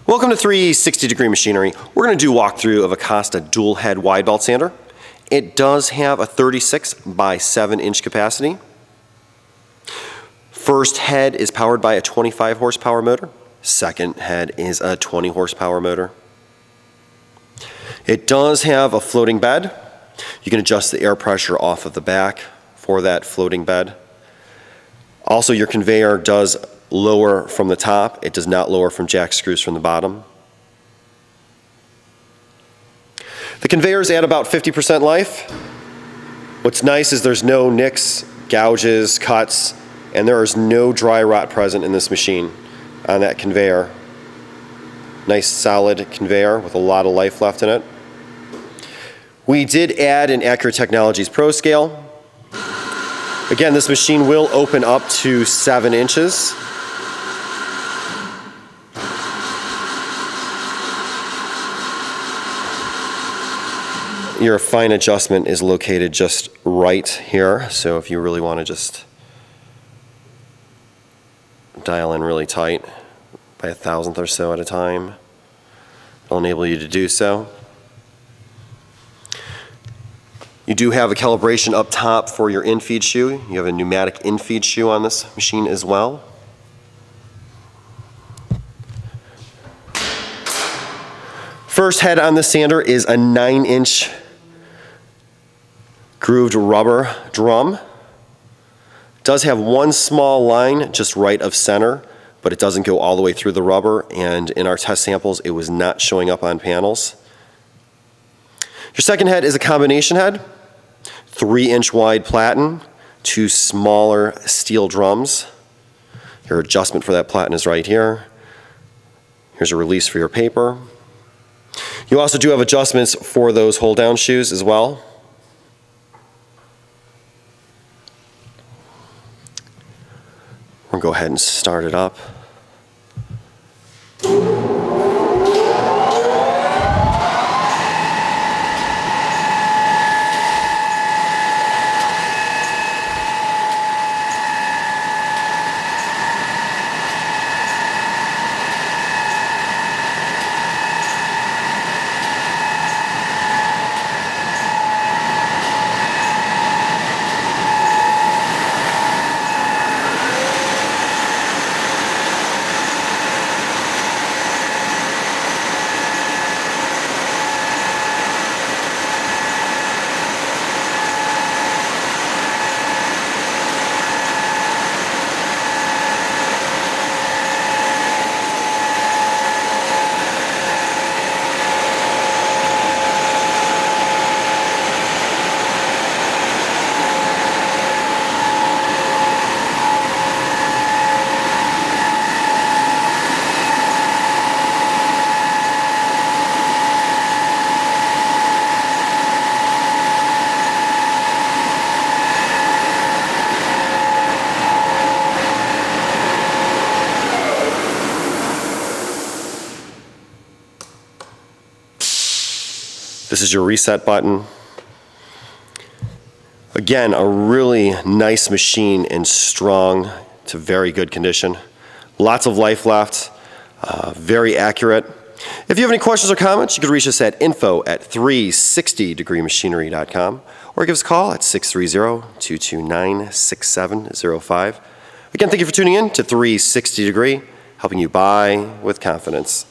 Welcome to 360 Degree Machinery. We're going to do a walkthrough of a Costa dual head wide belt sander. It does have a 36 by 7 inch capacity. First head is powered by a 25 horsepower motor. Second head is a 20 horsepower motor. It does have a floating bed. You can adjust the air pressure off of the back for that floating bed. Also, your conveyor does lower from the top. It does not lower from jack screws from the bottom. The conveyor is at about 50% life. What's nice is there's no nicks, gouges, cuts, and there is no dry rot present in this machine on that conveyor. Nice solid conveyor with a lot of life left in it. We did add an Accurate Technologies Pro Scale. Again, this machine will open up to 7 inches. Your fine adjustment is located just right here, so if you really want to just dial in really tight by 1,000th or so at a time, it'll enable you to do so. You do have a calibration up top for your infeed shoe. You have a pneumatic infeed shoe on this machine as well. First head on the sander is a 9-inch grooved rubber drum. Does have one small line just right of center, but it doesn't go all the way through the rubber, and in our test samples it was not showing up on panels. Your second head is a combination head. 3-inch wide platen, 2 smaller steel drums. Your adjustment for that platen is right here. Here's a release for your paper. You also do have adjustments for those hold down shoes as well. We'll go ahead and start it up. This is your reset button. Again, a really nice machine and strong to very good condition. Lots of life left, very accurate. If you have any questions or comments, you can reach us at info@360degreemachinery.com or give us a call at 630-229-6705. Again, thank you for tuning in to 360 Degree, helping you buy with confidence.